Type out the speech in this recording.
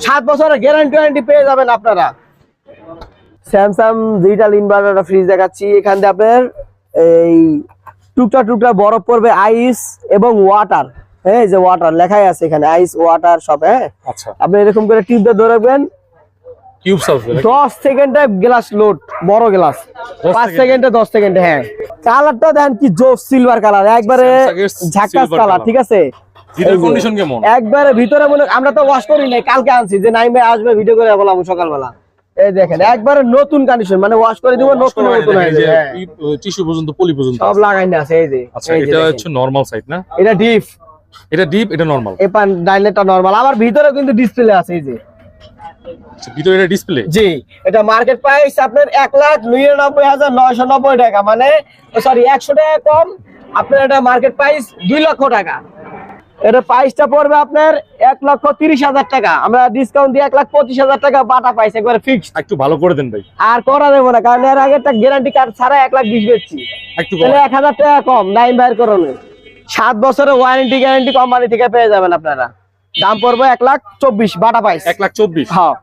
7 বছরের গ্যারান্টি পেয়ে যাবেন আপনারা। স্যামসাং ডিজিটাল ইনভার্টার ফ্রিজ দেখাচ্ছি। এখান থেকে আপনার এই টুকটা বরফ পড়বে, আইস এবং ওয়াটার। হ্যাঁ, যে ওয়াটার লেখাই আছে এখানে, আইস ওয়াটার সব। হ্যাঁ, আচ্ছা, আপনি এরকম করে টিপ দিয়ে ধরবেন, কিউব সাইজ 10 সেকেন্ডে গ্লাস লোড, বড় গ্লাস 5 সেকেন্ডে 10 সেকেন্ডে। হ্যাঁ, কালারটা দেন কি জোস, সিলভার কালার, একবারে ঝাক্কাস কালার। ঠিক আছে, ভিতর কন্ডিশন কেমন? একবারে ভিতরে মনে, আমরা তো ওয়াশ করি নাই, কালকে আনছি, যে নাইম ভাই আসবে ভিডিও করে বললাম সকালবেলা। এই দেখেন একবারে নতুন কন্ডিশন, মানে ওয়াশ করে দিব নতুন হয়ে যাবে। টিস্যু পর্যন্ত, পলি পর্যন্ত সব লাগাইনা আছে। এই যে আচ্ছা, এটা হচ্ছে নরমাল সাইড না? এটা ডিপ, এটা ডিপ, এটা নরমাল। এই পান ডাইলেটটা নরমাল, আবার ভিতরে কিন্তু ডিসপ্লে আছে। এই যে আচ্ছা, ভিতরে এটা ডিসপ্লে। জি, এটা মার্কেট প্রাইস আপনার 1,99,990 টাকা, মানে সরি 100 টাকা কম। আপনার এটা মার্কেট প্রাইস 2 লক্ষ টাকা। এটা প্রাইসটা পড়বে আপনার 1,30,000 টাকা। আমরা ডিসকাউন্ট দিয়ে 1,25,000 টাকা বাটা পাইছি, একবারে ফিক্সড। একটু ভালো করে দেন ভাই। আর করা দেবো না, কারণ এর আগে একটা গ্যারান্টি কার্ড ছাড়া 1,20,000 বেচছি। একটু কম। তাহলে 1,000 টাকা কম নাইম বাইর করলে। 7 বছরের ওয়ারেন্টি গ্যারান্টি কোম্পানি থেকে পেয়ে যাবেন আপনারা। দাম পড়বে 1,24,000 বাটা পাইস। 1,24,000। হ্যাঁ।